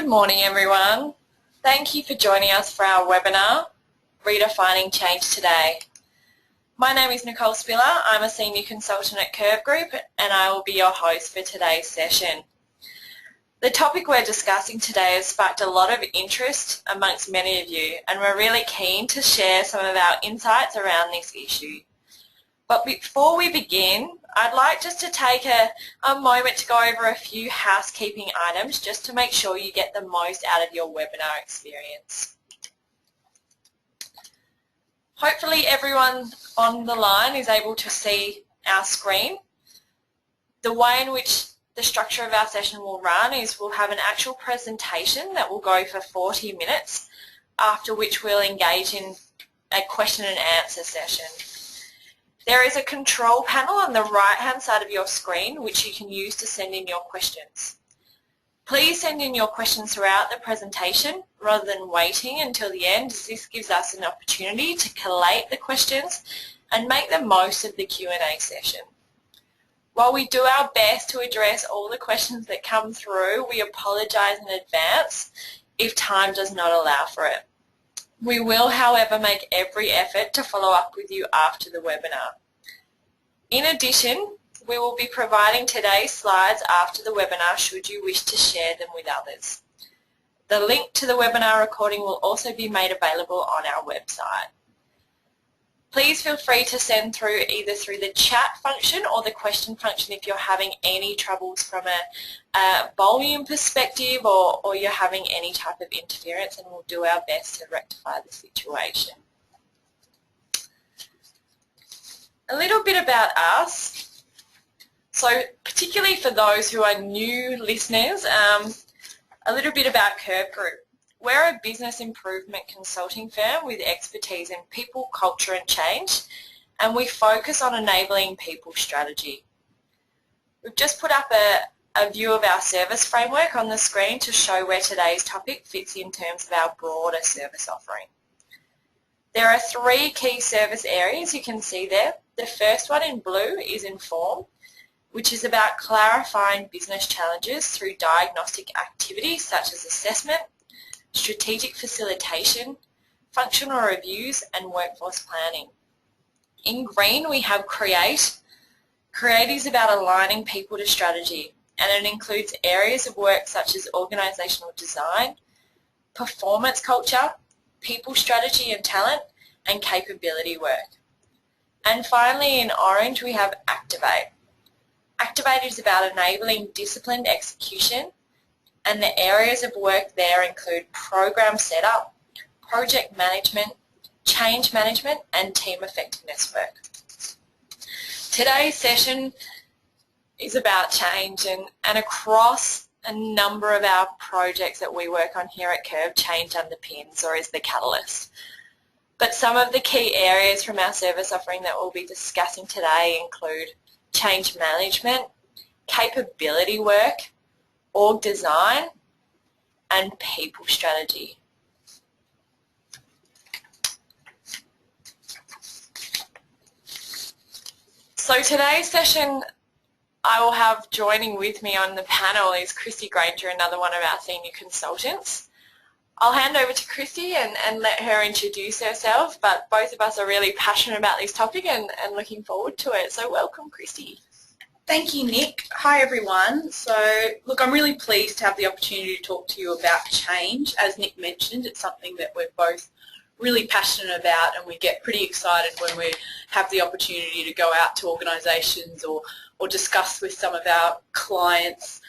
Good morning, everyone. Thank you for joining us for our webinar, Redefining Change Today. My name is Nicole Spiller. I'm a Senior Consultant at Curve Group and I will be your host for today's session. The topic we're discussing today has sparked a lot of interest amongst many of you, and we're really keen to share some of our insights around this issue. But before we begin, I'd like just to take a moment to go over a few housekeeping items just to make sure you get the most out of your webinar experience. Hopefully everyone on the line is able to see our screen. The way in which the structure of our session will run is we'll have an actual presentation that will go for 40 minutes, after which we'll engage in a question and answer session. There is a control panel on the right-hand side of your screen which you can use to send in your questions. Please send in your questions throughout the presentation rather than waiting until the end, as this gives us an opportunity to collate the questions and make the most of the Q&A session. While we do our best to address all the questions that come through, we apologise in advance if time does not allow for it. We will, however, make every effort to follow up with you after the webinar. In addition, we will be providing today's slides after the webinar should you wish to share them with others. The link to the webinar recording will also be made available on our website. Please feel free to send through either through the chat function or the question function if you're having any troubles from a volume perspective or you're having any type of interference, and we'll do our best to rectify the situation. A little bit about us. So particularly for those who are new listeners, a little bit about Curve Group. We're a business improvement consulting firm with expertise in people, culture and change, and we focus on enabling people strategy. We've just put up a view of our service framework on the screen to show where today's topic fits in terms of our broader service offering. There are three key service areas you can see there. The first one in blue is Inform, which is about clarifying business challenges through diagnostic activities such as assessment, strategic facilitation, functional reviews and workforce planning. In green we have Create. Create is about aligning people to strategy, and it includes areas of work such as organisational design, performance culture, people strategy and talent, and capability work. And finally in orange we have Activate. Activate is about enabling disciplined execution, and the areas of work there include program setup, project management, change management and team effectiveness work. Today's session is about change, and across a number of our projects that we work on here at Curve, change underpins or is the catalyst. But some of the key areas from our service offering that we'll be discussing today include change management, capability work, org design and people strategy. So today's session I will have joining with me on the panel is Christie Granger, another one of our senior consultants. I'll hand over to Christie and let her introduce herself, but both of us are really passionate about this topic and looking forward to it. So welcome, Christie. Thank you, Nick. Hi, everyone. So, look, I'm really pleased to have the opportunity to talk to you about change. As Nick mentioned, it's something that we're both really passionate about, and we get pretty excited when we have the opportunity to go out to organisations or discuss with some of our clients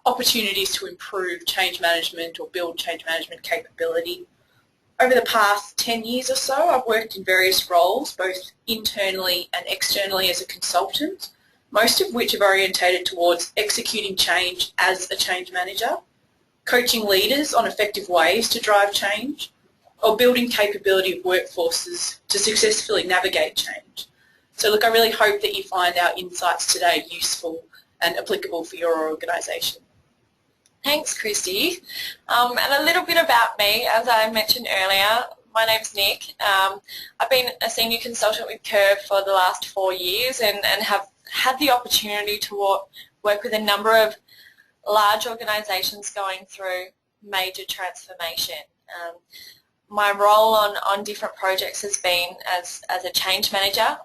opportunities to improve change management or build change management capability. Over the past 10 years or so, I've worked in various roles, both internally and externally as a consultant, most of which are orientated towards executing change as a change manager, coaching leaders on effective ways to drive change, or building capability of workforces to successfully navigate change. So look, I really hope that you find our insights today useful and applicable for your organisation. Thanks, Christie. And a little bit about me, as I mentioned earlier, my name's Nick. I've been a senior consultant with Curve for the last 4 years and have had the opportunity to work with a number of large organisations going through major transformation. My role on different projects has been as a change manager,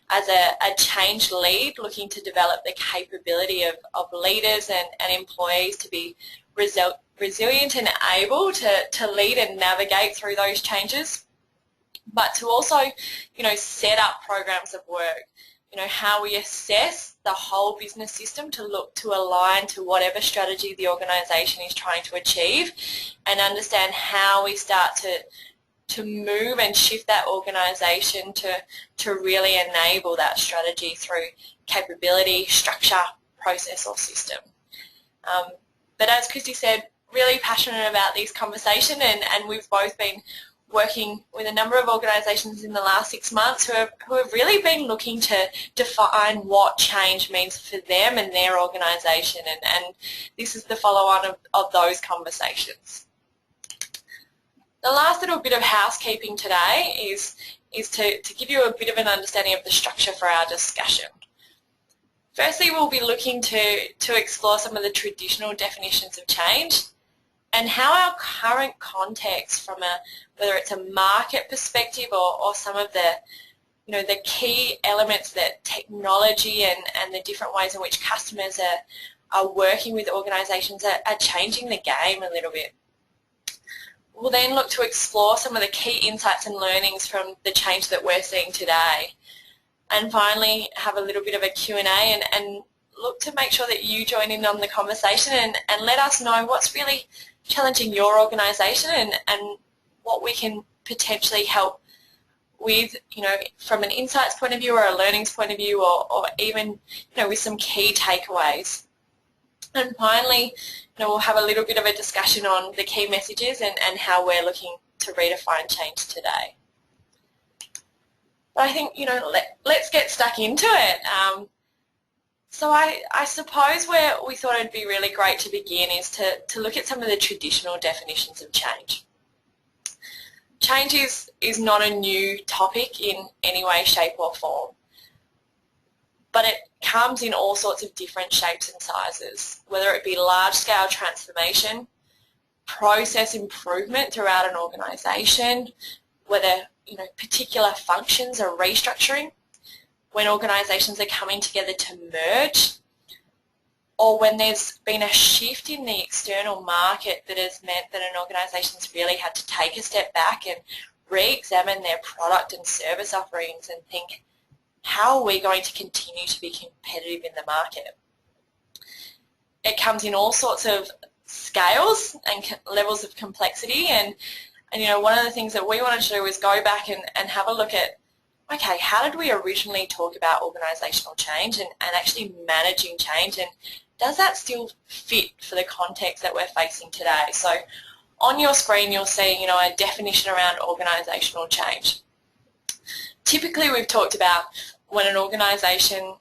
as a change lead, looking to develop the capability of leaders and employees to be resilient and able to lead and navigate through those changes, but to also, set up programs of work, how we assess the whole business system to look to align to whatever strategy the organisation is trying to achieve, and understand how we start to move and shift that organisation to really enable that strategy through capability, structure, process or system. But as Christie said, really passionate about these conversations, and we've both been working with a number of organisations in the last 6 months who have really been looking to define what change means for them and their organisation, and this is the follow-on of those conversations. The last little bit of housekeeping today is to give you a bit of an understanding of the structure for our discussion. Firstly, we'll be looking to explore some of the traditional definitions of change and how our current context, from whether it's a market perspective or some of the key elements that technology and the different ways in which customers are working with organisations are changing the game a little bit. We'll then look to explore some of the key insights and learnings from the change that we're seeing today. And finally, have a little bit of a Q&A and look to make sure that you join in on the conversation and let us know what's really challenging your organisation and what we can potentially help with, from an insights point of view or a learnings point of view, or even, with some key takeaways. And finally, we'll have a little bit of a discussion on the key messages and how we're looking to redefine change today. But I think, let's get stuck into it. So I suppose where we thought it'd be really great to begin is to look at some of the traditional definitions of change. Change is not a new topic in any way, shape or form, but it comes in all sorts of different shapes and sizes, whether it be large-scale transformation, process improvement throughout an organisation, whether particular functions are restructuring, when organisations are coming together to merge, or when there's been a shift in the external market that has meant that an organisation's really had to take a step back and re-examine their product and service offerings and think, how are we going to continue to be competitive in the market? It comes in all sorts of scales and levels of complexity, and one of the things that we wanted to do is go back and have a look at, okay, how did we originally talk about organisational change and actually managing change, and does that still fit for the context that we're facing today? So on your screen you'll see a definition around organisational change. Typically we've talked about when an organisation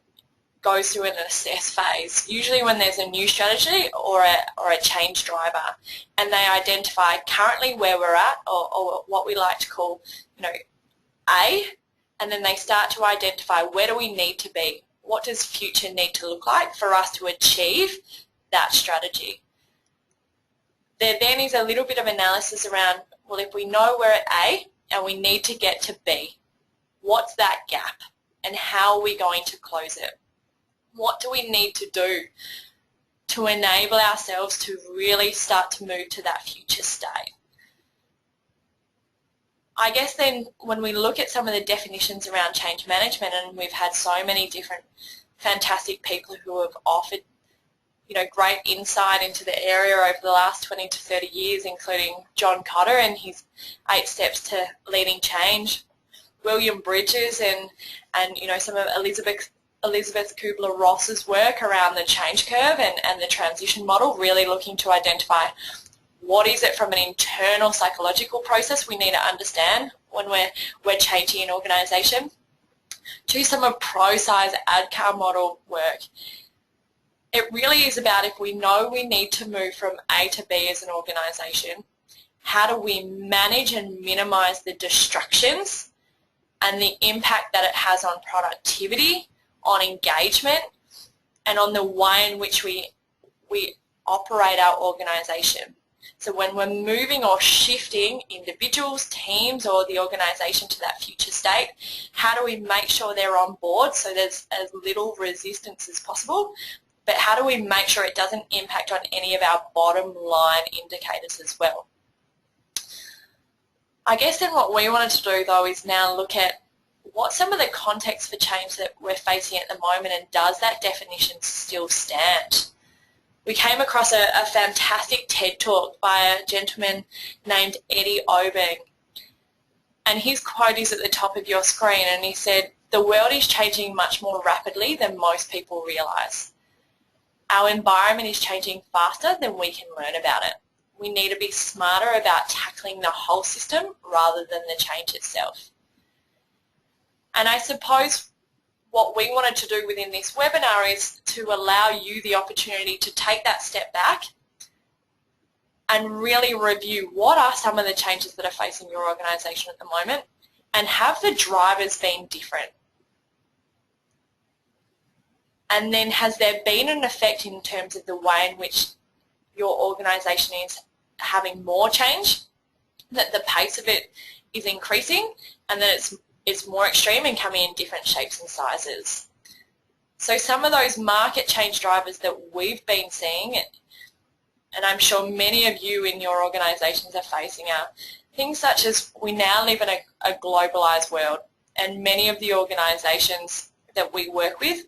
goes through an assess phase, usually when there's a new strategy or a change driver, and they identify currently where we're at, or what we like to call A, and then they start to identify where do we need to be, what does future need to look like for us to achieve that strategy. There then is a little bit of analysis around, well, if we know we're at A and we need to get to B, what's that gap and how are we going to close it? What do we need to do to enable ourselves to really start to move to that future state? I guess then when we look at some of the definitions around change management, and we've had so many different fantastic people who have offered great insight into the area over the last 20 to 30 years, including John Cotter and his 8 steps to leading change, William Bridges and some of Elizabeth Kubler-Ross's work around the change curve and the transition model, really looking to identify what is it from an internal psychological process we need to understand when we're changing an organisation, to some of ProSci's ADCAR model work. It really is about, if we know we need to move from A to B as an organisation, how do we manage and minimise the distractions and the impact that it has on productivity, on engagement, and on the way in which we operate our organisation. So when we're moving or shifting individuals, teams, or the organisation to that future state, how do we make sure they're on board so there's as little resistance as possible? But how do we make sure it doesn't impact on any of our bottom line indicators as well? I guess then what we wanted to do though is now look at what some of the context for change that we're facing at the moment, and does that definition still stand? We came across a fantastic TED talk by a gentleman named Eddie Obeng, and his quote is at the top of your screen, and he said, "The world is changing much more rapidly than most people realise. Our environment is changing faster than we can learn about it. We need to be smarter about tackling the whole system rather than the change itself." And I suppose what we wanted to do within this webinar is to allow you the opportunity to take that step back and really review what are some of the changes that are facing your organisation at the moment, and have the drivers been different? And then has there been an effect in terms of the way in which your organisation is having more change, that the pace of it is increasing, and that it's more extreme and coming in different shapes and sizes? So some of those market change drivers that we've been seeing, and I'm sure many of you in your organisations are facing, are things such as we now live in a globalised world, and many of the organisations that we work with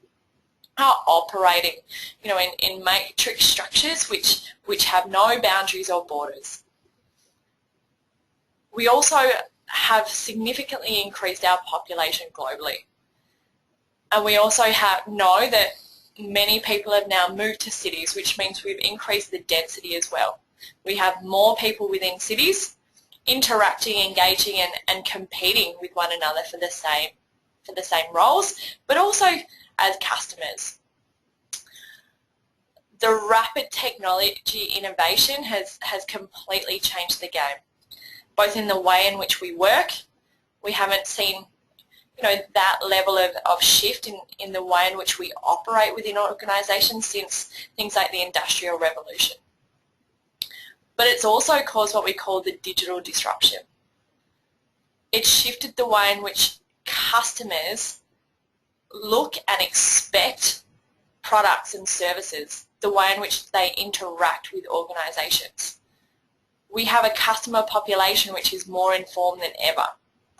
are operating, in matrix structures which have no boundaries or borders. We also have significantly increased our population globally, and we also know that many people have now moved to cities, which means we've increased the density as well. We have more people within cities interacting, engaging, and competing with one another for the same roles, but also as customers. The rapid technology innovation has completely changed the game, both in the way in which we work. We haven't seen that level of shift in the way in which we operate within organisations since things like the Industrial Revolution. But it's also caused what we call the digital disruption. It's shifted the way in which customers look and expect products and services, the way in which they interact with organisations. We have a customer population which is more informed than ever,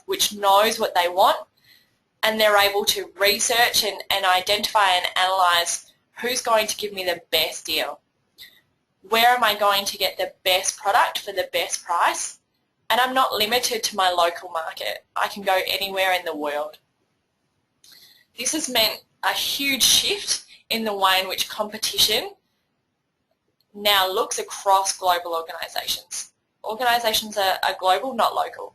which knows what they want, and they're able to research and identify and analyse who's going to give me the best deal. Where am I going to get the best product for the best price? And I'm not limited to my local market. I can go anywhere in the world. This has meant a huge shift in the way in which competition now looks across global organisations. Organisations are global, not local.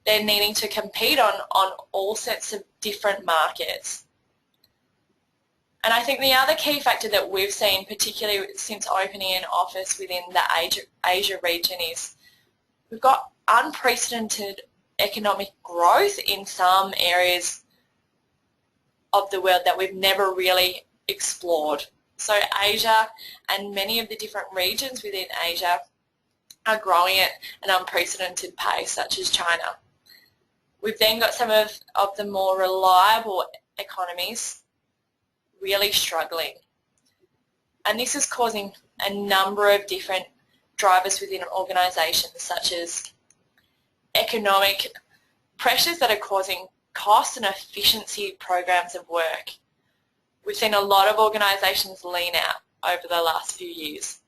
They're needing to compete on all sorts of different markets. And I think the other key factor that we've seen, particularly since opening an office within the Asia region, is we've got unprecedented economic growth in some areas of the world that we've never really explored. So Asia and many of the different regions within Asia are growing at an unprecedented pace, such as China. We've then got some of the more reliable economies really struggling. And this is causing a number of different drivers within organisations, such as economic pressures that are causing cost and efficiency programs of work. We've seen a lot of organisations lean out over the last few years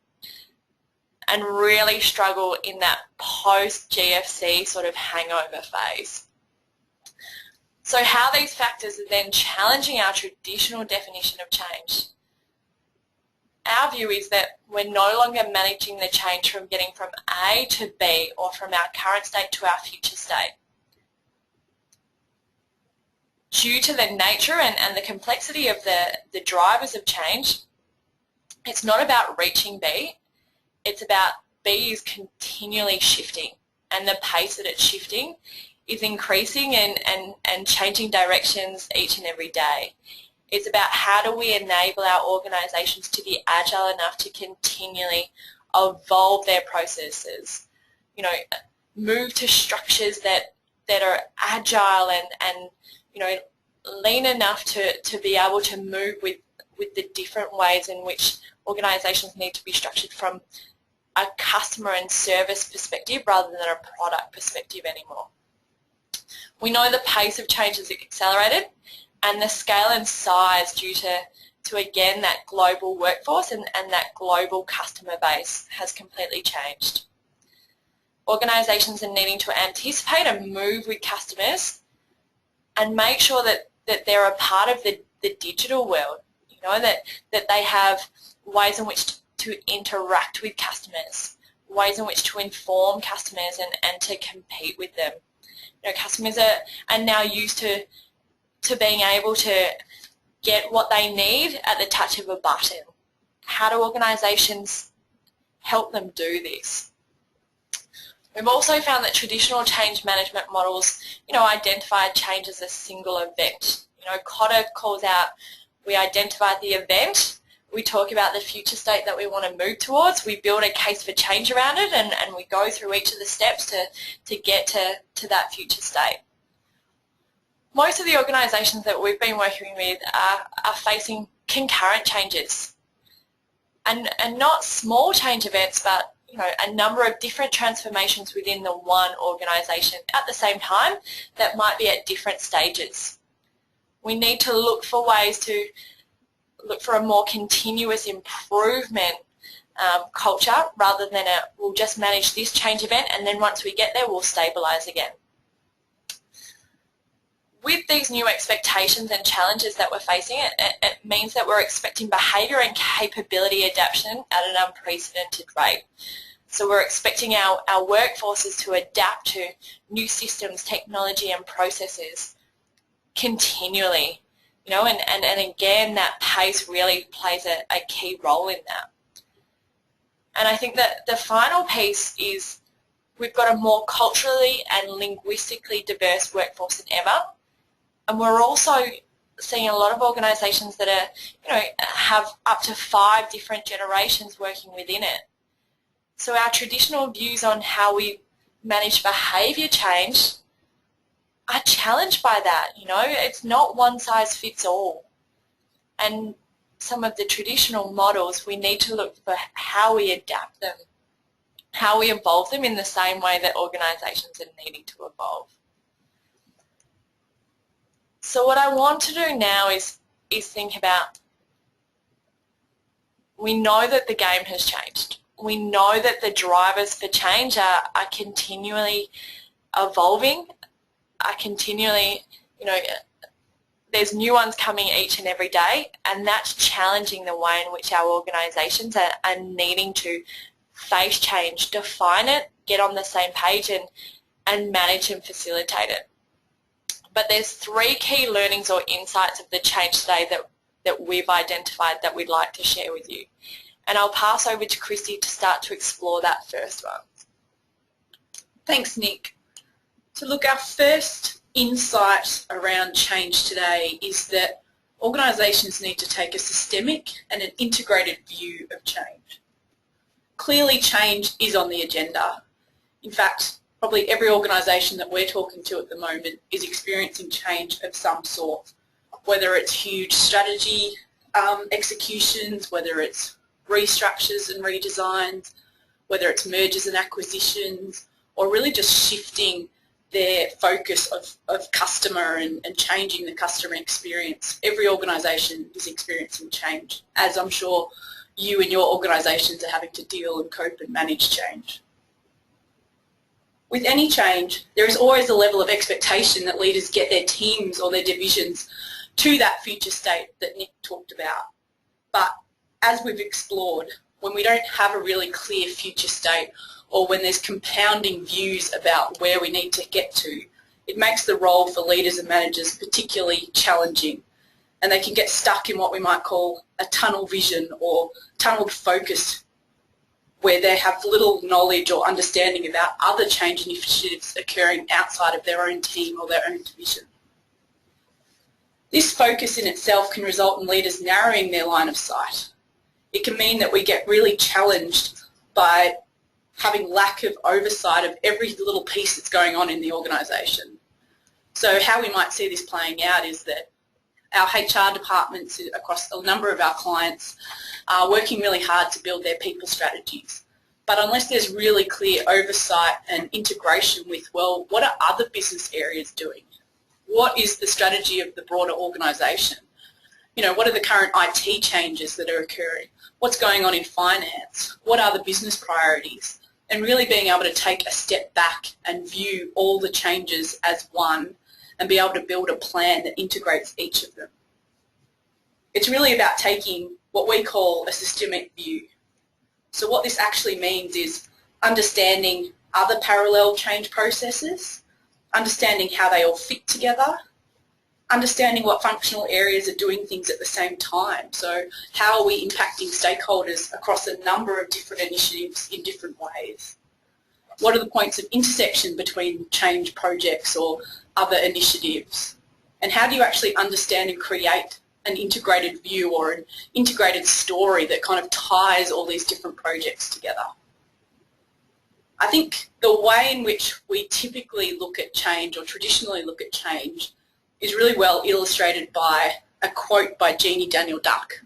and really struggle in that post-GFC sort of hangover phase. So how these factors are then challenging our traditional definition of change. Our view is that we're no longer managing the change from getting from A to B, or from our current state to our future state. Due to the nature and the complexity of the drivers of change, it's not about reaching B, it's about B is continually shifting, and the pace that it's shifting is increasing and changing directions each and every day. It's about how do we enable our organisations to be agile enough to continually evolve their processes, you know, move to structures that are agile and you know, lean enough to be able to move with the different ways in which organisations need to be structured from a customer and service perspective rather than a product perspective anymore. We know the pace of change has accelerated and the scale and size due to again, that global workforce and that global customer base has completely changed. Organisations are needing to anticipate and move with customers and make sure that they're a part of the digital world, you know, that they have ways in which to interact with customers, ways in which to inform customers and to compete with them. You know, customers are now used to being able to get what they need at the touch of a button. How do organisations help them do this? We've also found that traditional change management models, you know, identify change as a single event. You know, Cotter calls out, we identify the event, we talk about the future state that we want to move towards, we build a case for change around it, and we go through each of the steps to get to that future state. Most of the organisations that we've been working with are facing concurrent changes, and not small change events, but you know, a number of different transformations within the one organisation at the same time that might be at different stages. We need to look for ways to look for a more continuous improvement culture rather than we'll just manage this change event and then once we get there we'll stabilise again. With these new expectations and challenges that we're facing, it means that we're expecting behaviour and capability adaptation at an unprecedented rate. So we're expecting our workforces to adapt to new systems, technology and processes continually. You know, and again, that pace really plays a key role in that. And I think that the final piece is we've got a more culturally and linguistically diverse workforce than ever. And we're also seeing a lot of organisations that are, you know, have up to 5 different generations working within it. So our traditional views on how we manage behaviour change are challenged by that. You know, it's not one size fits all. And some of the traditional models, we need to look for how we adapt them, how we evolve them in the same way that organisations are needing to evolve. So what I want to do now is think about, we know that the game has changed. We know that the drivers for change are continually evolving, are continually, you know, there's new ones coming each and every day, and that's challenging the way in which our organisations are needing to face change, define it, get on the same page and manage and facilitate it. But there's 3 key learnings or insights of the change today that we've identified that we'd like to share with you. And I'll pass over to Christie to start to explore that first one. Thanks, Nick. So look, our first insight around change today is that organisations need to take a systemic and an integrated view of change. Clearly change is on the agenda. In fact, probably every organisation that we're talking to at the moment is experiencing change of some sort, whether it's huge strategy executions, whether it's restructures and redesigns, whether it's mergers and acquisitions, or really just shifting their focus of customer and changing the customer experience. Every organisation is experiencing change, as I'm sure you and your organisations are having to deal and cope and manage change. With any change, there is always a level of expectation that leaders get their teams or their divisions to that future state that Nick talked about. But as we've explored, when we don't have a really clear future state or when there's compounding views about where we need to get to, it makes the role for leaders and managers particularly challenging, and they can get stuck in what we might call a tunnel vision or tunneled focus, where they have little knowledge or understanding about other change initiatives occurring outside of their own team or their own division. This focus in itself can result in leaders narrowing their line of sight. It can mean that we get really challenged by having lack of oversight of every little piece that's going on in the organisation. So how we might see this playing out is that our HR departments across a number of our clients are working really hard to build their people strategies. But unless there's really clear oversight and integration with, well, what are other business areas doing? What is the strategy of the broader organisation? You know, what are the current IT changes that are occurring? What's going on in finance? What are the business priorities? And really being able to take a step back and view all the changes as one and be able to build a plan that integrates each of them. It's really about taking what we call a systemic view. So what this actually means is understanding other parallel change processes, understanding how they all fit together, understanding what functional areas are doing things at the same time. So how are we impacting stakeholders across a number of different initiatives in different ways? What are the points of intersection between change projects or other initiatives? And how do you actually understand and create an integrated view or an integrated story that kind of ties all these different projects together? I think the way in which we typically look at change or traditionally look at change is really well illustrated by a quote by Jeannie Daniel Duck.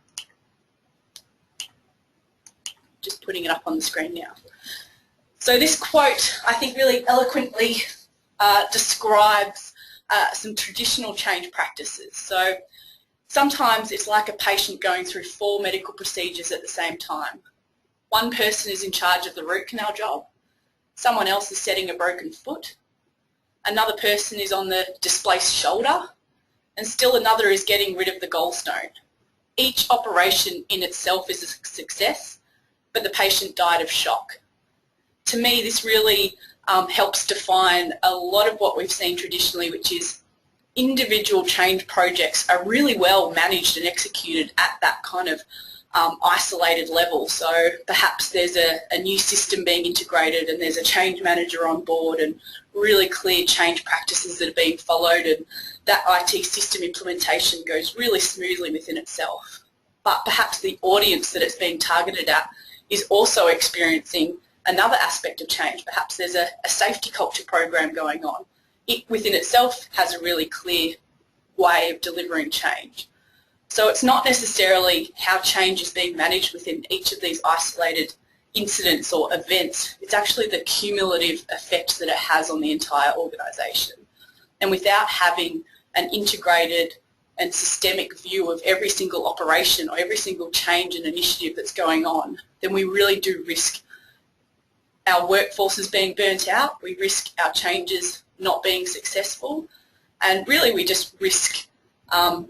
Just putting it up on the screen now. So this quote, I think, really eloquently describes some traditional change practices. So sometimes it's like a patient going through 4 medical procedures at the same time. One person is in charge of the root canal job, someone else is setting a broken foot, another person is on the displaced shoulder, and still another is getting rid of the gallstone. Each operation in itself is a success, but the patient died of shock. To me, this really helps define a lot of what we've seen traditionally, which is individual change projects are really well managed and executed at that kind of isolated level. So perhaps there's a new system being integrated and there's a change manager on board and really clear change practices that are being followed, and that IT system implementation goes really smoothly within itself. But perhaps the audience that it's being targeted at is also experiencing another aspect of change. Perhaps there's a safety culture program going on. It within itself has a really clear way of delivering change. So it's not necessarily how change is being managed within each of these isolated incidents or events. It's actually the cumulative effect that it has on the entire organisation. And without having an integrated and systemic view of every single operation or every single change and initiative that's going on, then we really do risk our workforces being burnt out, we risk our changes not being successful, and really we just risk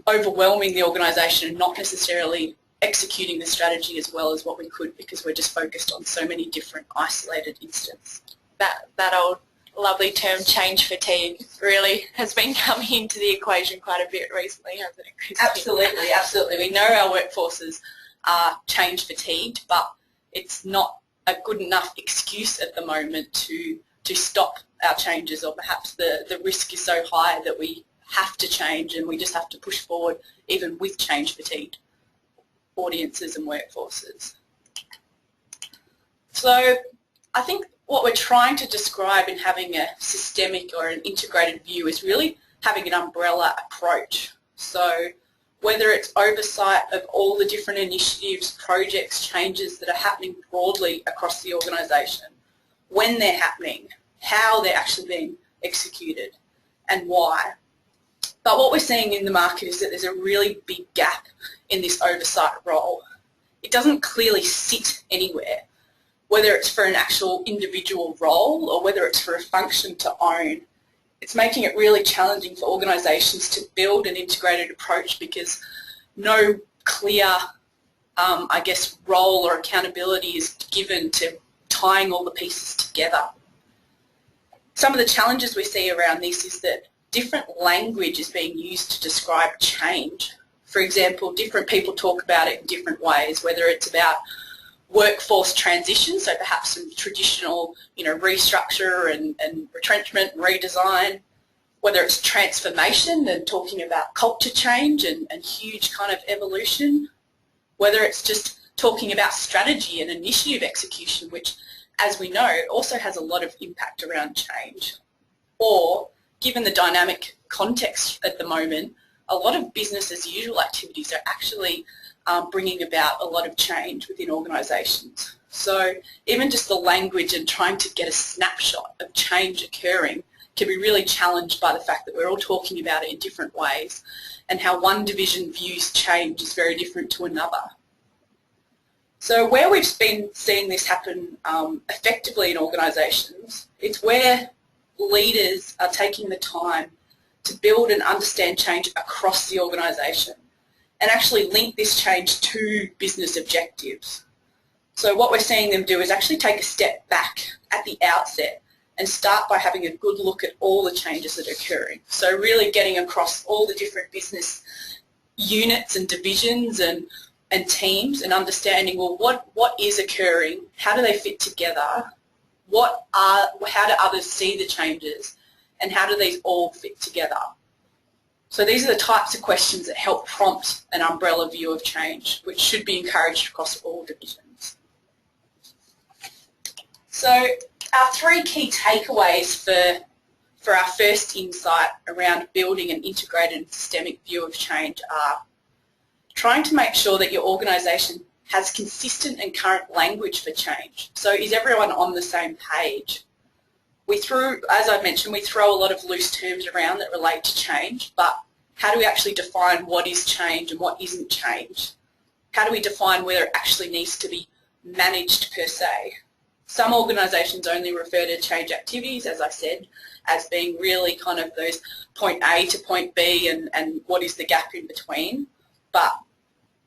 overwhelming the organisation and not necessarily executing the strategy as well as what we could, because we're just focused on so many different isolated incidents. That old lovely term change fatigue really has been coming into the equation quite a bit recently, hasn't it, Christie? Absolutely, absolutely. We know our workforces are change fatigued, but it's not a good enough excuse at the moment to stop our changes, or perhaps the risk is so high that we have to change and we just have to push forward even with change fatigued audiences and workforces. So I think what we're trying to describe in having a systemic or an integrated view is really having an umbrella approach. So whether it's oversight of all the different initiatives, projects, changes that are happening broadly across the organisation, when they're happening, how they're actually being executed, and why. But what we're seeing in the market is that there's a really big gap in this oversight role. It doesn't clearly sit anywhere, whether it's for an actual individual role or whether it's for a function to own. It's making it really challenging for organisations to build an integrated approach because no clear, I guess, role or accountability is given to tying all the pieces together. Some of the challenges we see around this is that different language is being used to describe change. For example, different people talk about it in different ways, whether it's about workforce transition, so perhaps some traditional, restructure and retrenchment and redesign, whether it's transformation and talking about culture change and huge kind of evolution, whether it's just talking about strategy and initiative execution, which, as we know, also has a lot of impact around change. Or, given the dynamic context at the moment, a lot of business as usual activities are actually bringing about a lot of change within organisations. So even just the language and trying to get a snapshot of change occurring can be really challenged by the fact that we're all talking about it in different ways, and how one division views change is very different to another. So where we've been seeing this happen effectively in organisations, it's where leaders are taking the time to build and understand change across the organisation and actually link this change to business objectives. So what we're seeing them do is actually take a step back at the outset and start by having a good look at all the changes that are occurring. So really getting across all the different business units and divisions and teams and understanding, well, what is occurring, how do they fit together, how do others see the changes, and how do these all fit together? So these are the types of questions that help prompt an umbrella view of change, which should be encouraged across all divisions. So our three key takeaways for our first insight around building an integrated and systemic view of change are trying to make sure that your organisation has consistent and current language for change. So is everyone on the same page? As I mentioned, we throw a lot of loose terms around that relate to change, but how do we actually define what is change and what isn't change? How do we define whether it actually needs to be managed per se? Some organisations only refer to change activities, as I said, as being really kind of those point A to point B and what is the gap in between, but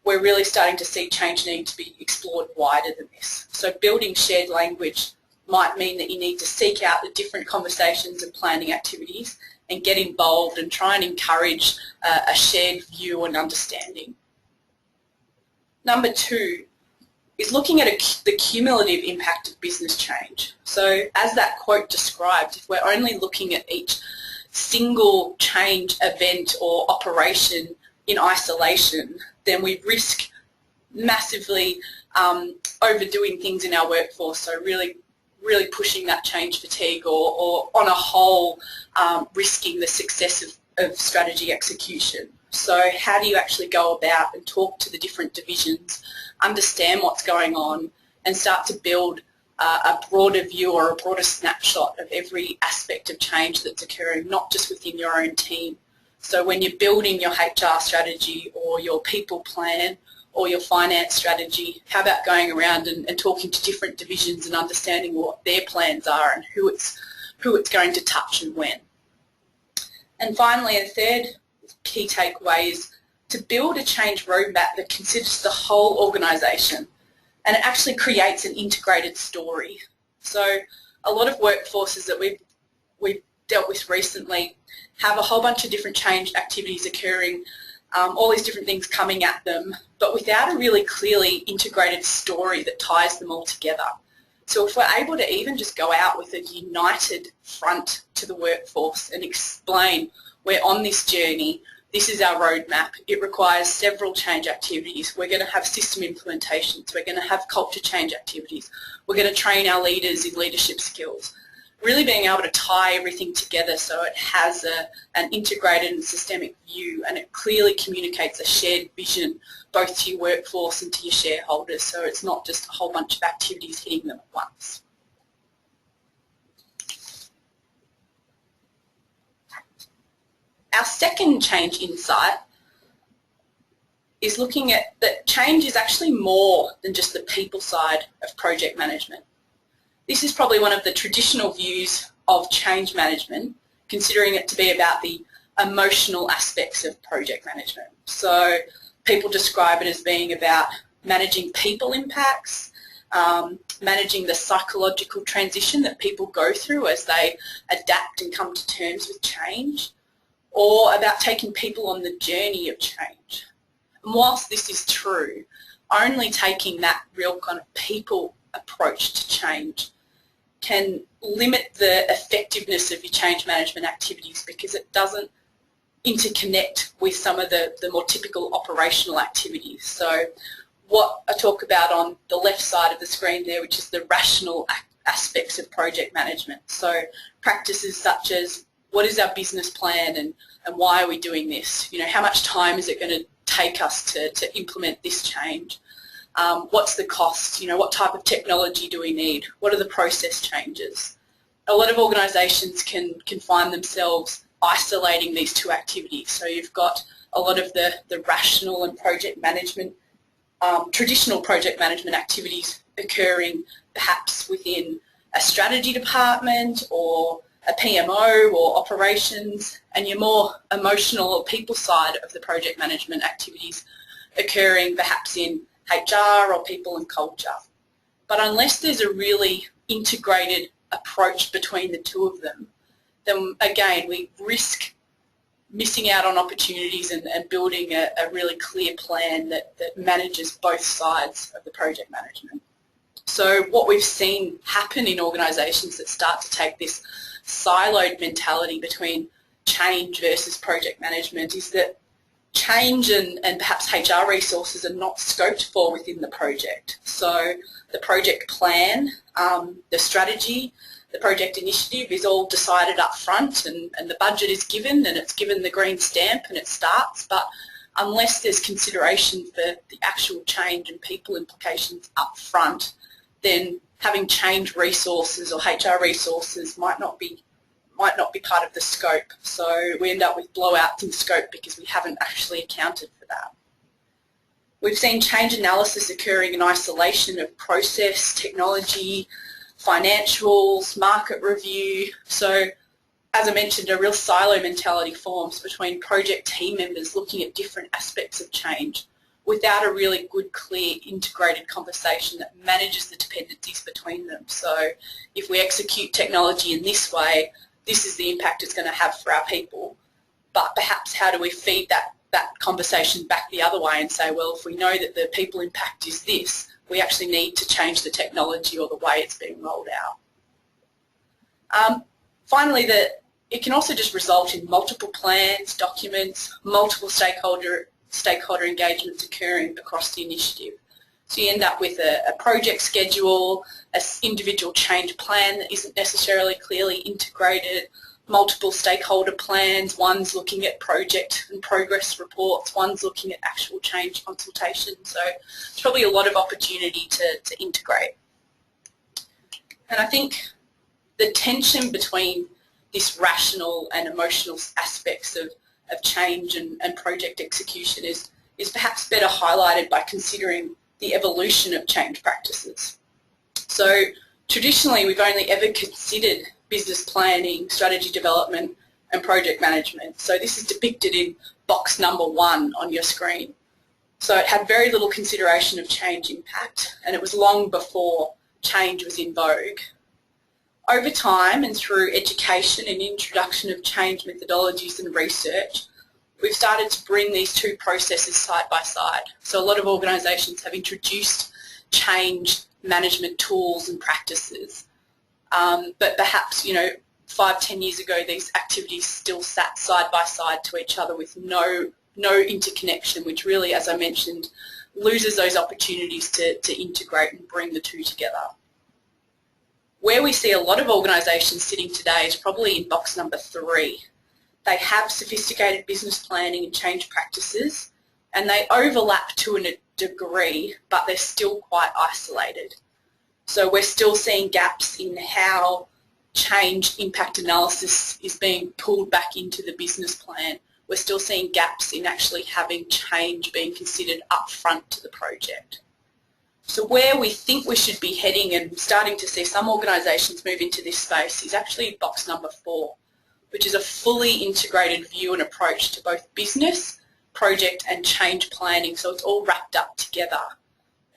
we're really starting to see change need to be explored wider than this. So building shared language might mean that you need to seek out the different conversations and planning activities and get involved and try and encourage a shared view and understanding. Number two is looking at the cumulative impact of business change. So as that quote described, if we're only looking at each single change event or operation in isolation, then we risk massively overdoing things in our workforce, so really pushing that change fatigue or on a whole risking the success of strategy execution. So how do you actually go about and talk to the different divisions, understand what's going on, and start to build a broader view or a broader snapshot of every aspect of change that's occurring, not just within your own team. So when you're building your HR strategy or your people plan or your finance strategy, how about going around and talking to different divisions and understanding what their plans are and who it's going to touch and when. And finally, a third key takeaway is to build a change roadmap that considers the whole organisation and it actually creates an integrated story. So a lot of workforces that we've dealt with recently have a whole bunch of different change activities occurring, all these different things coming at them, but without a really clearly integrated story that ties them all together. So if we're able to even just go out with a united front to the workforce and explain we're on this journey, this is our roadmap, it requires several change activities, we're going to have system implementations, we're going to have culture change activities, we're going to train our leaders in leadership skills. Really being able to tie everything together so it has an integrated and systemic view and it clearly communicates a shared vision both to your workforce and to your shareholders, so it's not just a whole bunch of activities hitting them at once. Our second change insight is looking at that change is actually more than just the people side of project management. This is probably one of the traditional views of change management, considering it to be about the emotional aspects of project management. So people describe it as being about managing people impacts, managing the psychological transition that people go through as they adapt and come to terms with change, or about taking people on the journey of change. And whilst this is true, only taking that real kind of people approach to change can limit the effectiveness of your change management activities because it doesn't interconnect with some of the more typical operational activities. So what I talk about on the left side of the screen there, which is the rational aspects of project management. So practices such as what is our business plan and why are we doing this? You know, how much time is it going to take us to implement this change? What's the cost? You know, what type of technology do we need? What are the process changes? A lot of organisations can find themselves isolating these two activities. So you've got a lot of the rational and project management, traditional project management activities occurring perhaps within a strategy department or a PMO or operations, and your more emotional or people side of the project management activities occurring perhaps in HR or people and culture. But unless there's a really integrated approach between the two of them, then again we risk missing out on opportunities and building a really clear plan that manages both sides of the project management. So what we've seen happen in organisations that start to take this siloed mentality between change versus project management is that change and perhaps HR resources are not scoped for within the project. So the project plan, the strategy, the project initiative is all decided up front and the budget is given and it's given the green stamp and it starts, but unless there's consideration for the actual change and people implications up front, then having change resources or HR resources might not be part of the scope. So we end up with blowouts in scope because we haven't actually accounted for that. We've seen change analysis occurring in isolation of process, technology, financials, market review. So as I mentioned, a real silo mentality forms between project team members looking at different aspects of change without a really good, clear, integrated conversation that manages the dependencies between them. So if we execute technology in this way, this is the impact it's going to have for our people. But perhaps how do we feed that conversation back the other way and say, well, if we know that the people impact is this, we actually need to change the technology or the way it's being rolled out. Finally, it can also just result in multiple plans, documents, multiple stakeholder engagements occurring across the initiative. So you end up with a project schedule, an individual change plan that isn't necessarily clearly integrated, multiple stakeholder plans, one's looking at project and progress reports, one's looking at actual change consultation. So it's probably a lot of opportunity to integrate. And I think the tension between this rational and emotional aspects of change and project execution is perhaps better highlighted by considering the evolution of change practices. So traditionally we've only ever considered business planning, strategy development and project management. So this is depicted in box number 1 on your screen. So it had very little consideration of change impact and it was long before change was in vogue. Over time and through education and introduction of change methodologies and research, we've started to bring these two processes side by side. So a lot of organisations have introduced change management tools and practices. But perhaps, 5-10 years ago, these activities still sat side by side to each other with no interconnection, which really, as I mentioned, loses those opportunities to integrate and bring the two together. Where we see a lot of organisations sitting today is probably in box number 3. They have sophisticated business planning and change practices, and they overlap to a degree, but they're still quite isolated. So we're still seeing gaps in how change impact analysis is being pulled back into the business plan. We're still seeing gaps in actually having change being considered up front to the project. So where we think we should be heading and starting to see some organisations move into this space is actually box number 4, which is a fully integrated view and approach to both business, project and change planning. So it's all wrapped up together.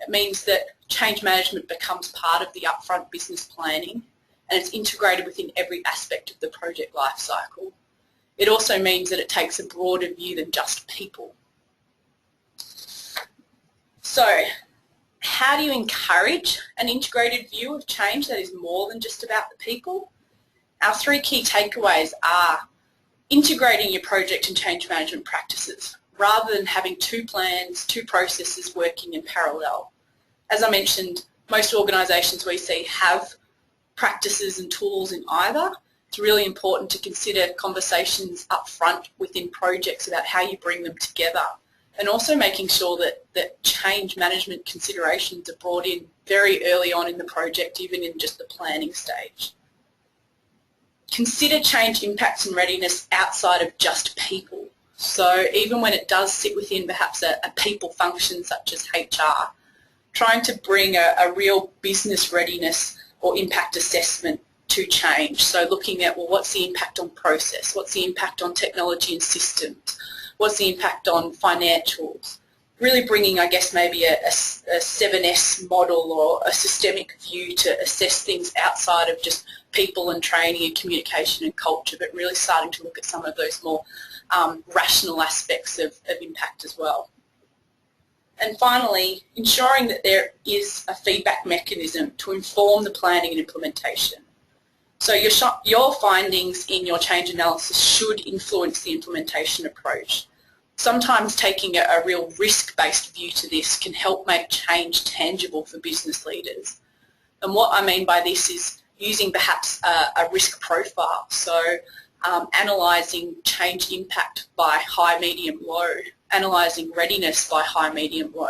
It means that change management becomes part of the upfront business planning and it's integrated within every aspect of the project life cycle. It also means that it takes a broader view than just people. So how do you encourage an integrated view of change that is more than just about the people? Our 3 key takeaways are integrating your project and change management practices, rather than having two plans, two processes working in parallel. As I mentioned, most organisations we see have practices and tools in either. It's really important to consider conversations up front within projects about how you bring them together, and also making sure that change management considerations are brought in very early on in the project, even in just the planning stage. Consider change impacts and readiness outside of just people. So even when it does sit within perhaps a people function such as HR, trying to bring a real business readiness or impact assessment to change. So looking at, well, what's the impact on process? What's the impact on technology and systems? What's the impact on financials? Really bringing, I guess, maybe a 7S model or a systemic view to assess things outside of just people and training and communication and culture, but really starting to look at some of those more rational aspects of impact as well. And finally, ensuring that there is a feedback mechanism to inform the planning and implementation. So your findings in your change analysis should influence the implementation approach. Sometimes taking a real risk-based view to this can help make change tangible for business leaders. And what I mean by this is using perhaps a risk profile. So analysing change impact by high, medium, low, analysing readiness by high, medium, low.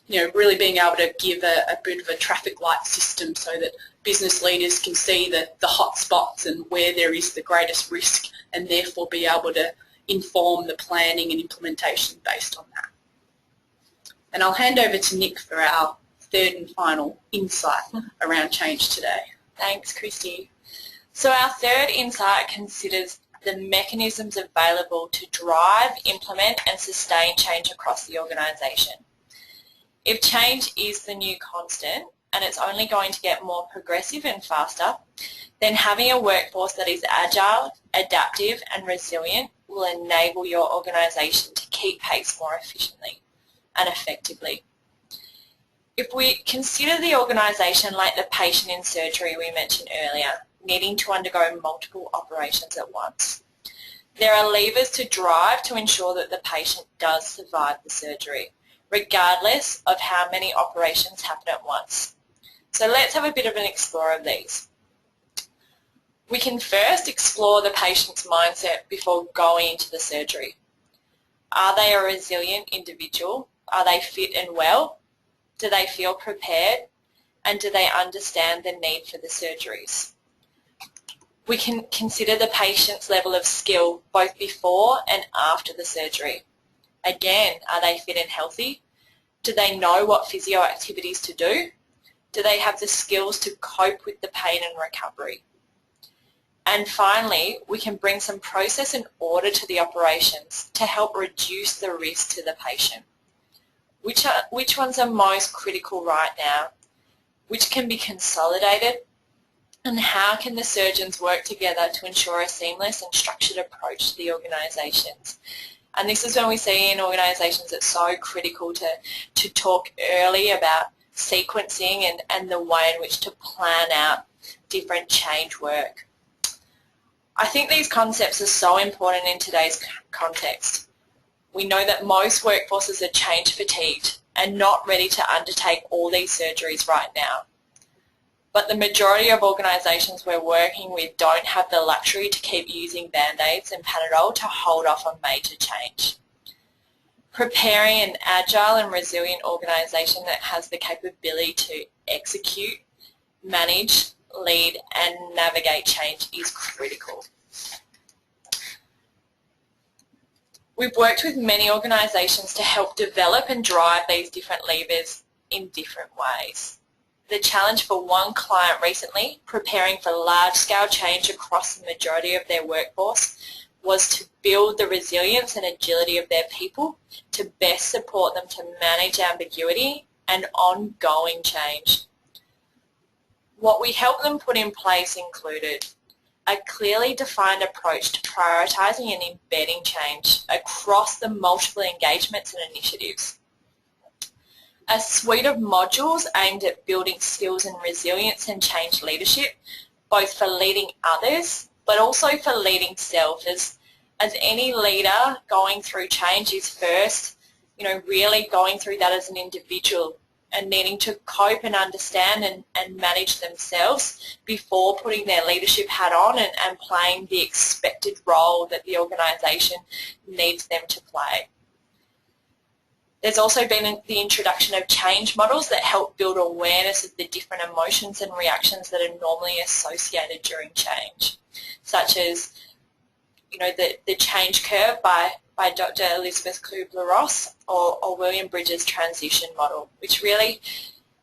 You know, really being able to give a bit of a traffic light system so that business leaders can see the hot spots and where there is the greatest risk, and therefore be able to inform the planning and implementation based on that. And I'll hand over to Nick for our third and final insight around change today. Thanks, Christie. So our third insight considers the mechanisms available to drive, implement and sustain change across the organisation. If change is the new constant and it's only going to get more progressive and faster, then having a workforce that is agile, adaptive and resilient will enable your organisation to keep pace more efficiently and effectively. If we consider the organisation like the patient in surgery we mentioned earlier, needing to undergo multiple operations at once, there are levers to drive to ensure that the patient does survive the surgery, regardless of how many operations happen at once. So let's have a bit of an explore of these. We can first explore the patient's mindset before going into the surgery. Are they a resilient individual? Are they fit and well? Do they feel prepared? And do they understand the need for the surgeries? We can consider the patient's level of skill both before and after the surgery. Again, are they fit and healthy? Do they know what physio activities to do? Do they have the skills to cope with the pain and recovery? And finally, we can bring some process and order to the operations to help reduce the risk to the patient. Which ones are most critical right now? Which can be consolidated? And how can the surgeons work together to ensure a seamless and structured approach to the organisations? And this is when we see in organisations it's so critical to talk early about sequencing and the way in which to plan out different change work. I think these concepts are so important in today's context. We know that most workforces are change fatigued and not ready to undertake all these surgeries right now. But the majority of organisations we're working with don't have the luxury to keep using Band-Aids and Panadol to hold off on major change. Preparing an agile and resilient organisation that has the capability to execute, manage, lead and navigate change is critical. We've worked with many organisations to help develop and drive these different levers in different ways. The challenge for one client recently, preparing for large-scale change across the majority of their workforce, was to build the resilience and agility of their people to best support them to manage ambiguity and ongoing change. What we helped them put in place included a clearly defined approach to prioritising and embedding change across the multiple engagements and initiatives. A suite of modules aimed at building skills in resilience and change leadership, both for leading others but also for leading self, as as any leader going through change is first, really going through that as an individual and needing to cope and understand and manage themselves before putting their leadership hat on and playing the expected role that the organisation needs them to play. There's also been the introduction of change models that help build awareness of the different emotions and reactions that are normally associated during change, such as the change curve by Dr. Elizabeth Kubler-Ross or William Bridges' transition model, which really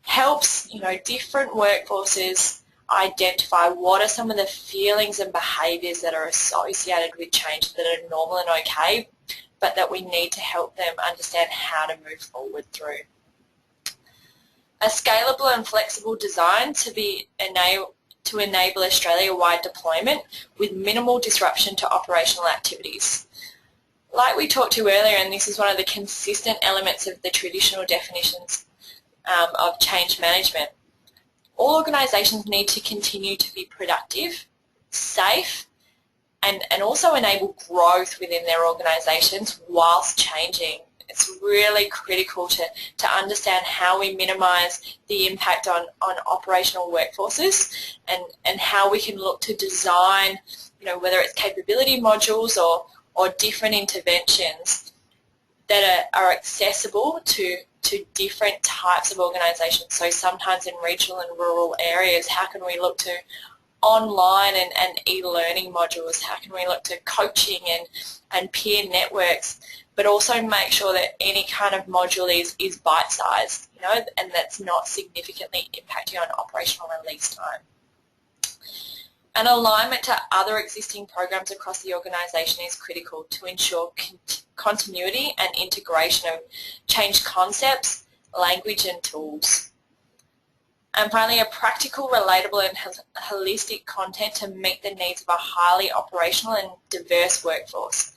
helps different workforces identify what are some of the feelings and behaviours that are associated with change that are normal and okay, but that we need to help them understand how to move forward through. A scalable and flexible design to enable Australia-wide deployment with minimal disruption to operational activities. Like we talked to earlier, and this is one of the consistent elements of the traditional definitions of change management, all organisations need to continue to be productive, safe, and also enable growth within their organisations whilst changing. It's really critical to understand how we minimise the impact on operational workforces and how we can look to design, whether it's capability modules or different interventions that are accessible to different types of organisations. So sometimes in regional and rural areas, how can we look to online and e-learning modules? How can we look to coaching and peer networks, but also make sure that any kind of module is bite-sized, and that's not significantly impacting on operational release time. An alignment to other existing programs across the organisation is critical to ensure continuity and integration of change concepts, language and tools. And finally, a practical, relatable and holistic content to meet the needs of a highly operational and diverse workforce,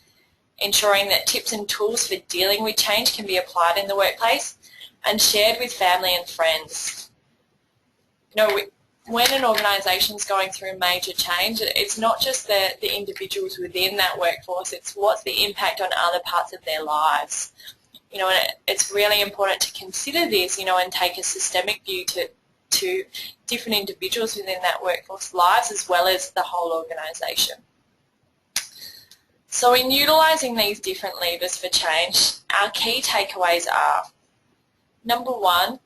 ensuring that tips and tools for dealing with change can be applied in the workplace and shared with family and friends. When an organisation is going through major change, it's not just the individuals within that workforce, it's what's the impact on other parts of their lives. And it's really important to consider this, and take a systemic view to different individuals within that workforce lives as well as the whole organisation. So in utilising these different levers for change, our key takeaways are: number one,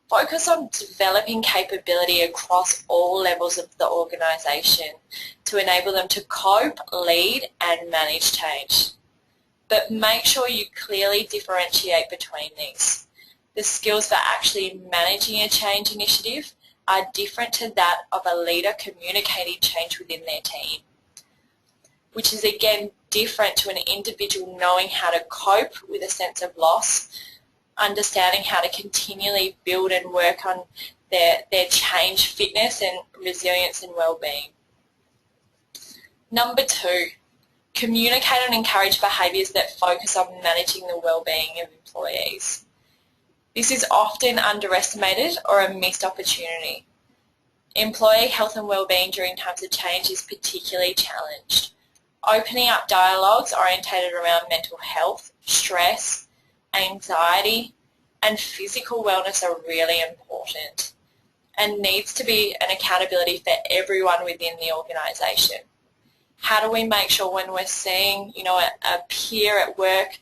focus on developing capability across all levels of the organisation to enable them to cope, lead and manage change. But make sure you clearly differentiate between these. The skills for actually managing a change initiative are different to that of a leader communicating change within their team, which is again different to an individual knowing how to cope with a sense of loss, understanding how to continually build and work on their change fitness and resilience and well-being. Number two, communicate and encourage behaviours that focus on managing the well-being of employees. This is often underestimated or a missed opportunity. Employee health and well-being during times of change is particularly challenged. Opening up dialogues orientated around mental health, stress, anxiety and physical wellness are really important and needs to be an accountability for everyone within the organisation. How do we make sure when we're seeing a peer at work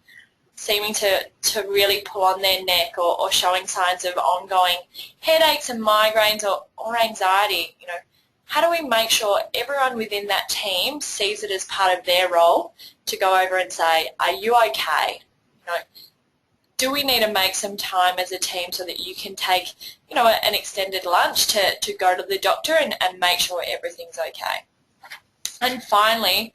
seeming to really pull on their neck or showing signs of ongoing headaches and migraines or anxiety, how do we make sure everyone within that team sees it as part of their role to go over and say, are you okay? Do we need to make some time as a team so that you can take, an extended lunch to go to the doctor and make sure everything's okay? And finally,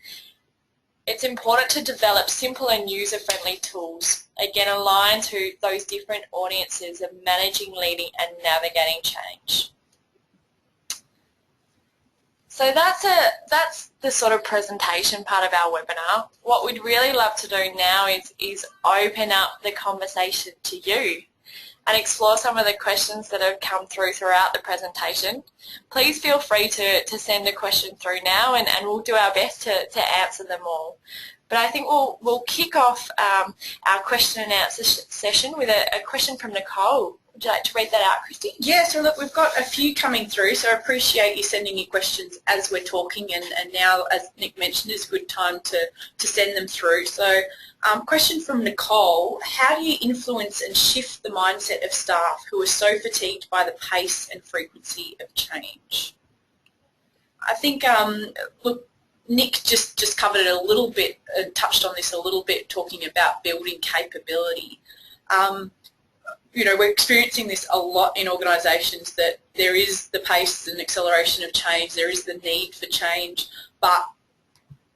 it's important to develop simple and user-friendly tools, again aligned to those different audiences of managing, leading and navigating change. So that's the sort of presentation part of our webinar. What we'd really love to do now is open up the conversation to you. and explore some of the questions that have come throughout the presentation. Please feel free to send a question through now, and we'll do our best to answer them all. But I think we'll kick off our question and answer session with a question from Nicole. Would you like to read that out, Christie? Yeah, so look, we've got a few coming through, so I appreciate you sending your questions as we're talking, and now, as Nick mentioned, is a good time to send them through. So question from Nicole: how do you influence and shift the mindset of staff who are so fatigued by the pace and frequency of change? I think, look, Nick just covered it a little bit, touched on this a little bit, talking about building capability. You know, we're experiencing this a lot in organisations, that there is the pace and acceleration of change, there is the need for change, but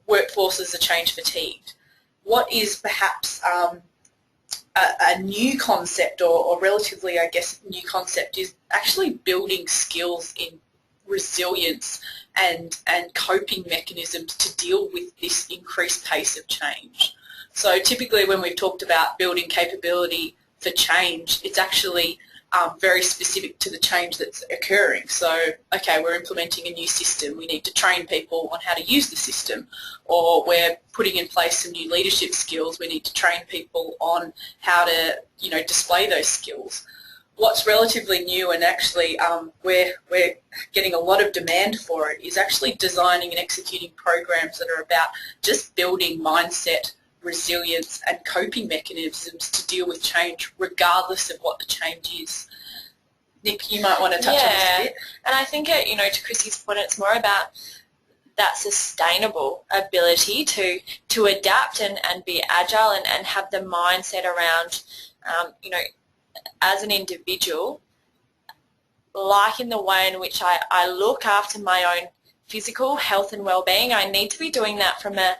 workforces are change fatigued. What is perhaps a new concept, or relatively, I guess, new concept, is actually building skills in resilience and coping mechanisms to deal with this increased pace of change. So typically when we've talked about building capability for change, it's actually very specific to the change that's occurring. So, okay, we're implementing a new system, we need to train people on how to use the system, or we're putting in place some new leadership skills, we need to train people on how to, you know, display those skills. What's relatively new, and actually we're getting a lot of demand for it, is actually designing and executing programs that are about just building mindset, resilience and coping mechanisms to deal with change regardless of what the change is. Nick, you might want to touch on this a bit. And I think, you know, to Christie's point, it's more about that sustainable ability to adapt and be agile and have the mindset around, you know, as an individual, like in the way in which I look after my own physical health and well-being, I need to be doing that from a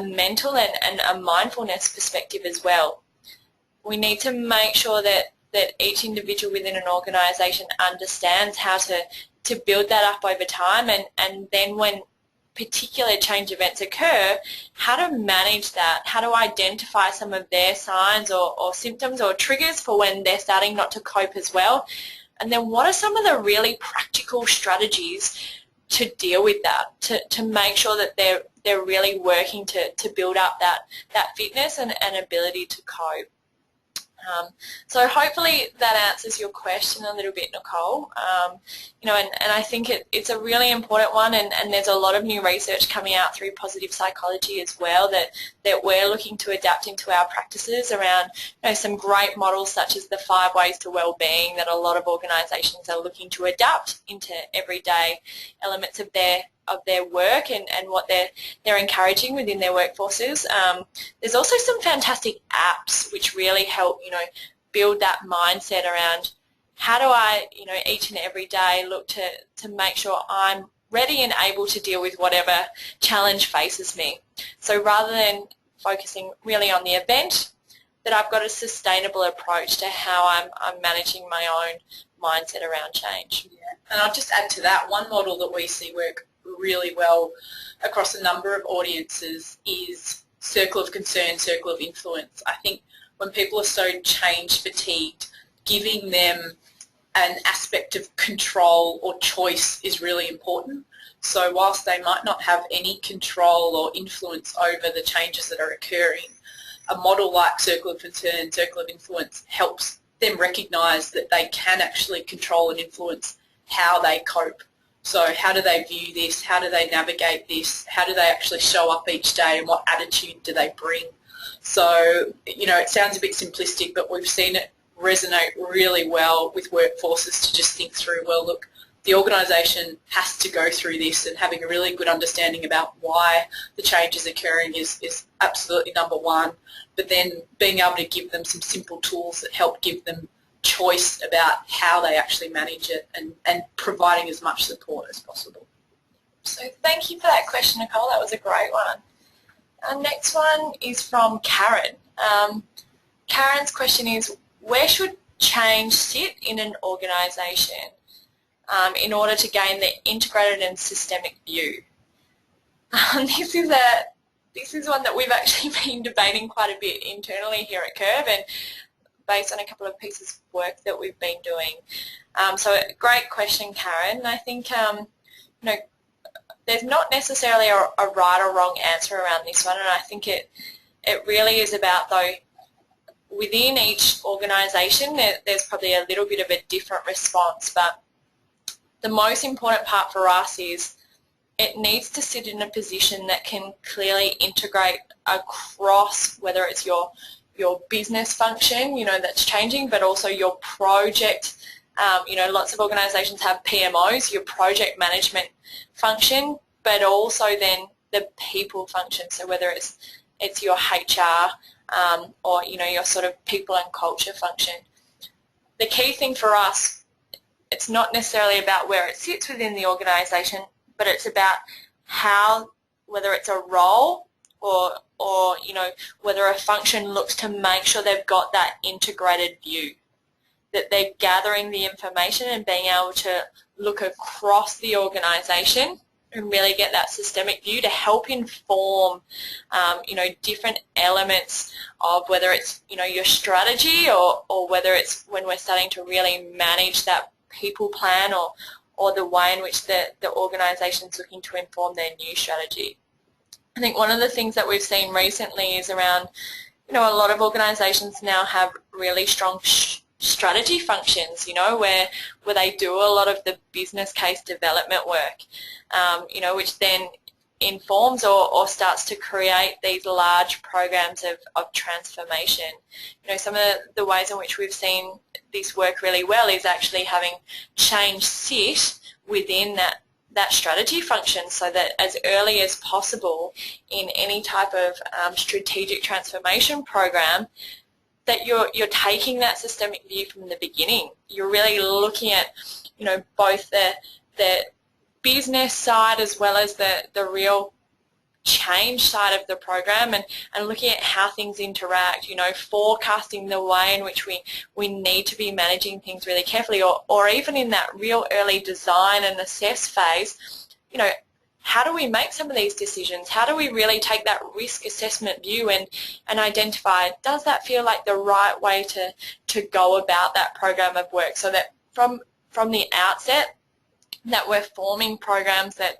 mental and a mindfulness perspective as well. We need to make sure that each individual within an organisation understands how to build that up over time, and then when particular change events occur, how to manage that, how to identify some of their signs or symptoms or triggers for when they're starting not to cope as well, and then what are some of the really practical strategies to deal with that, to make sure that they're really working to build up that fitness and ability to cope. So hopefully that answers your question a little bit, Nicole. You know, and I think it's a really important one, and there's a lot of new research coming out through positive psychology as well that we're looking to adapt into our practices around, you know, some great models such as the 5 ways to wellbeing that a lot of organisations are looking to adapt into everyday elements of their work and what they're encouraging within their workforces. There's also some fantastic apps which really help, you know, build that mindset around how do I, you know, each and every day look to make sure I'm ready and able to deal with whatever challenge faces me. So rather than focusing really on the event, that I've got a sustainable approach to how I'm managing my own mindset around change. Yeah. And I'll just add to that, one model that we see work really well across a number of audiences is circle of concern, circle of influence. I think when people are so change fatigued, giving them an aspect of control or choice is really important. So whilst they might not have any control or influence over the changes that are occurring, a model like circle of concern, circle of influence helps them recognise that they can actually control and influence how they cope. So how do they view this? How do they navigate this? How do they actually show up each day, and what attitude do they bring? So, you know, it sounds a bit simplistic, but we've seen it resonate really well with workforces to just think through, well, look, the organisation has to go through this, and having a really good understanding about why the change is occurring is absolutely number one. But then being able to give them some simple tools that help give them choice about how they actually manage it, and providing as much support as possible. So thank you for that question, Nicole. That was a great one. Our next one is from Karen. Karen's question is, where should change sit in an organisation in order to gain the integrated and systemic view? This is one that we've actually been debating quite a bit internally here at Curve, and based on a couple of pieces of work that we've been doing. So great question, Karen. I think there's not necessarily a right or wrong answer around this one, and I think it really is about, though, within each organisation there's probably a little bit of a different response, but the most important part for us is it needs to sit in a position that can clearly integrate across, whether it's your business function, that's changing, but also your project. Lots of organisations have PMOs, your project management function, but also then the people function. So whether it's your HR or your sort of people and culture function. The key thing for us, it's not necessarily about where it sits within the organisation, but it's about how, whether it's a role or whether a function looks to make sure they've got that integrated view, that they're gathering the information and being able to look across the organisation and really get that systemic view to help inform, different elements of whether it's, your strategy or whether it's when we're starting to really manage that people plan or the way in which the organisation's looking to inform their new strategy. I think one of the things that we've seen recently is around, a lot of organisations now have really strong strategy functions, where they do a lot of the business case development work, which then informs or starts to create these large programs of transformation. Some of the ways in which we've seen this work really well is actually having change sit within that strategy function, so that as early as possible in any type of strategic transformation program, that you're taking that systemic view from the beginning. You're really looking at, both the business side as well as the real change side of the program, and looking at how things interact, forecasting the way in which we need to be managing things really carefully, or even in that real early design and assess phase, how do we make some of these decisions? How do we really take that risk assessment view and identify, does that feel like the right way to go about that program of work, so that from the outset that we're forming programs that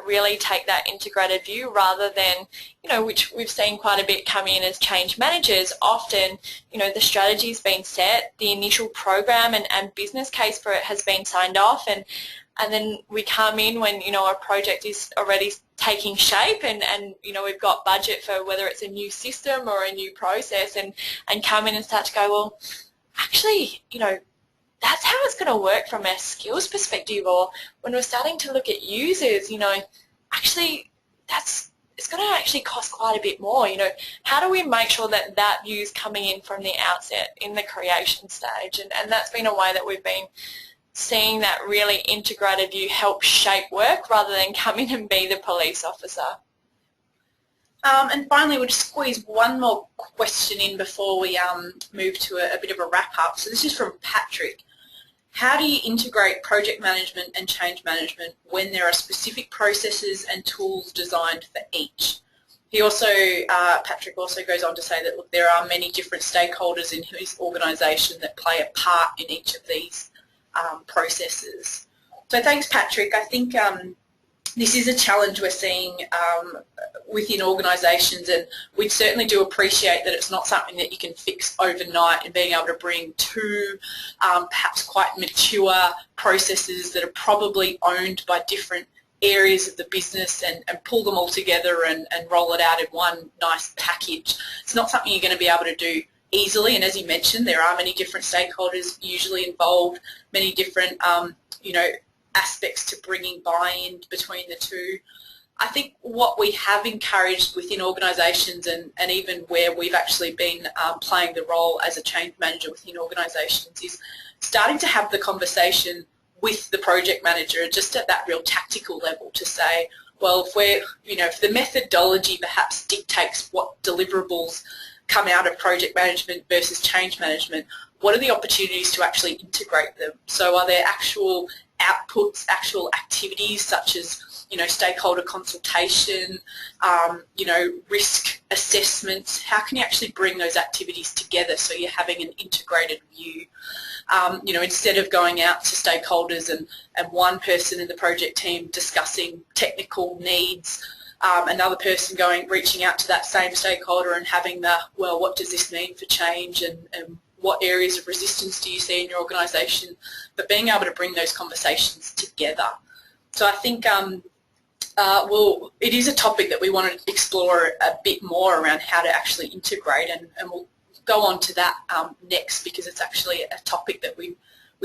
really take that integrated view, rather than, which we've seen quite a bit come in as change managers. Often, the strategy's been set, the initial program and business case for it has been signed off, and then we come in when, a project is already taking shape and we've got budget for whether it's a new system or a new process, and come in and start to go, well, actually, that's how it's going to work from a skills perspective, or when we're starting to look at users, actually it's going to actually cost quite a bit more. How do we make sure that view is coming in from the outset in the creation stage? And that's been a way that we've been seeing that really integrated view help shape work, rather than come in and be the police officer. And finally, we'll just squeeze one more question in before we move to a bit of a wrap-up. So this is from Patrick. How do you integrate project management and change management when there are specific processes and tools designed for each? He also, Patrick also goes on to say that, look, there are many different stakeholders in his organisation that play a part in each of these processes. So thanks, Patrick. I think this is a challenge we're seeing within organisations, and we certainly do appreciate that it's not something that you can fix overnight, and being able to bring two perhaps quite mature processes that are probably owned by different areas of the business and pull them all together and roll it out in one nice package. It's not something you're going to be able to do easily, and as you mentioned, there are many different stakeholders usually involved, many different aspects to bringing buy-in between the two. I think what we have encouraged within organisations, and even where we've actually been playing the role as a change manager within organisations, is starting to have the conversation with the project manager just at that real tactical level to say, well, if the methodology perhaps dictates what deliverables come out of project management versus change management, what are the opportunities to actually integrate them? So are there actual outputs, actual activities such as stakeholder consultation, risk assessments. How can you actually bring those activities together so you're having an integrated view? Instead of going out to stakeholders and one person in the project team discussing technical needs, another person reaching out to that same stakeholder and having what does this mean for change and what areas of resistance do you see in your organisation, but being able to bring those conversations together. So I think, it is a topic that we want to explore a bit more around how to actually integrate, and we'll go on to that next, because it's actually a topic that we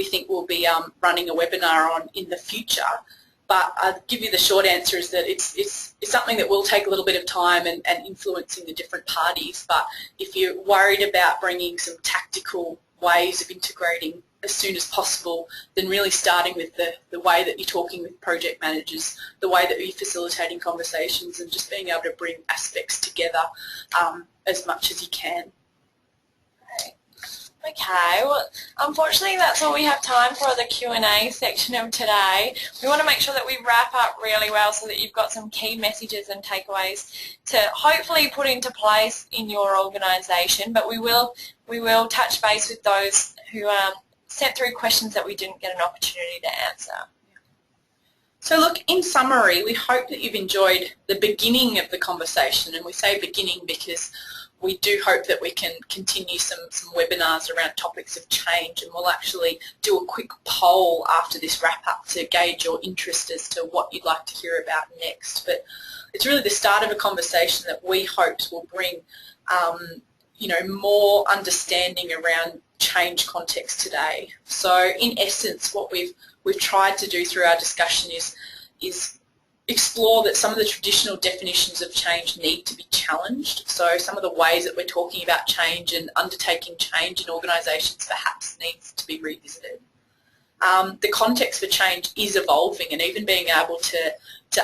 think we'll be running a webinar on in the future. But I'll give you the short answer is that it's something that will take a little bit of time and influencing the different parties. But if you're worried about bringing some tactical ways of integrating as soon as possible, then really starting with the way that you're talking with project managers, the way that you're facilitating conversations, and just being able to bring aspects together as much as you can. Okay, well, unfortunately that's all we have time for the Q&A section of today. We want to make sure that we wrap up really well so that you've got some key messages and takeaways to hopefully put into place in your organisation, but we will touch base with those who sent through questions that we didn't get an opportunity to answer. So look, in summary, we hope that you've enjoyed the beginning of the conversation, and we say beginning because we do hope that we can continue some webinars around topics of change, and we'll actually do a quick poll after this wrap-up to gauge your interest as to what you'd like to hear about next. But it's really the start of a conversation that we hope will bring more understanding around change context today. So in essence, what we've tried to do through our discussion is explore that some of the traditional definitions of change need to be challenged. So some of the ways that we're talking about change and undertaking change in organisations perhaps needs to be revisited. The context for change is evolving, and even being able to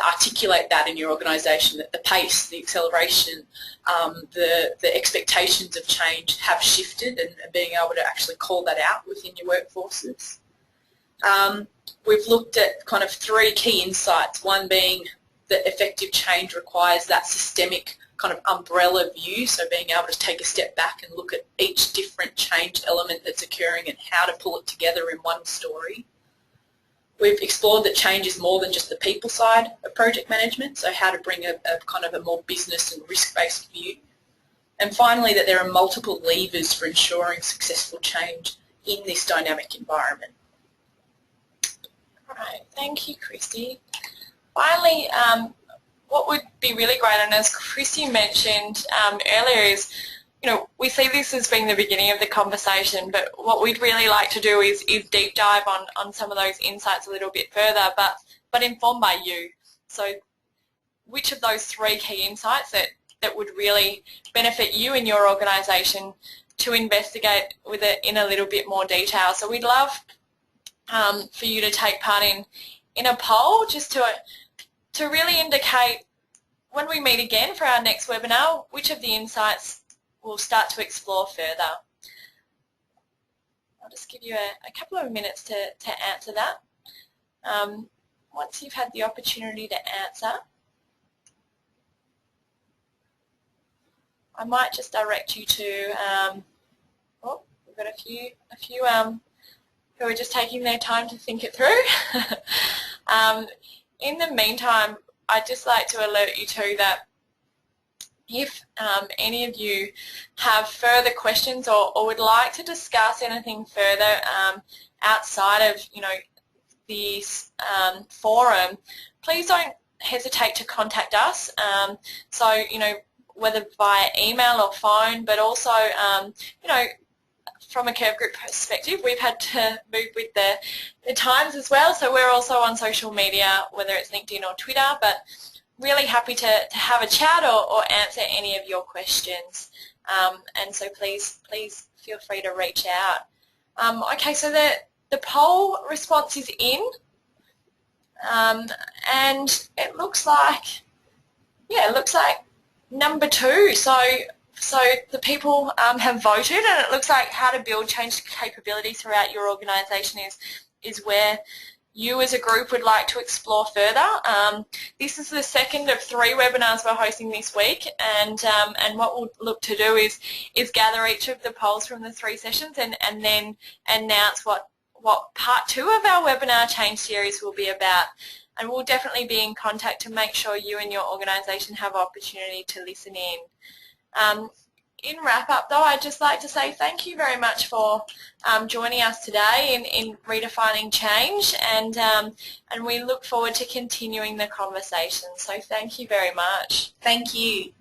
articulate that in your organisation, that the pace, the acceleration, the expectations of change have shifted, and being able to actually call that out within your workforces. We've looked at kind of three key insights, one being that effective change requires that systemic kind of umbrella view, so being able to take a step back and look at each different change element that's occurring and how to pull it together in one story. We've explored that change is more than just the people side of project management, so how to bring a kind of a more business and risk-based view. And finally, that there are multiple levers for ensuring successful change in this dynamic environment. Right, thank you, Christie. Finally, what would be really great, and as Christie mentioned earlier, is we see this as being the beginning of the conversation, but what we'd really like to do is deep dive on some of those insights a little bit further, but informed by you. So which of those three key insights that would really benefit you in your organisation to investigate with it in a little bit more detail. So we'd love for you to take part in a poll just to really indicate when we meet again for our next webinar which of the insights we'll start to explore further. I'll just give you a couple of minutes to answer that. Once you've had the opportunity to answer, I might just direct you to, we've got a few who are just taking their time to think it through. In the meantime, I'd just like to alert you to that if any of you have further questions or would like to discuss anything further outside of this forum, please don't hesitate to contact us. So whether via email or phone, but also from a Curve Group perspective, we've had to move with the times as well. So we're also on social media, whether it's LinkedIn or Twitter, but really happy to have a chat or answer any of your questions. And so please feel free to reach out. Okay, so the poll response is in, and it looks like, number 2. So the people have voted, and it looks like how to build change capability throughout your organisation is where you as a group would like to explore further. This is the second of 3 webinars we're hosting this week, and what we'll look to do is gather each of the polls from the 3 sessions and then announce what part 2 of our webinar change series will be about. And we'll definitely be in contact to make sure you and your organisation have opportunity to listen in. In wrap-up, though, I'd just like to say thank you very much for joining us today in Redefining Change, and we look forward to continuing the conversation. So thank you very much. Thank you.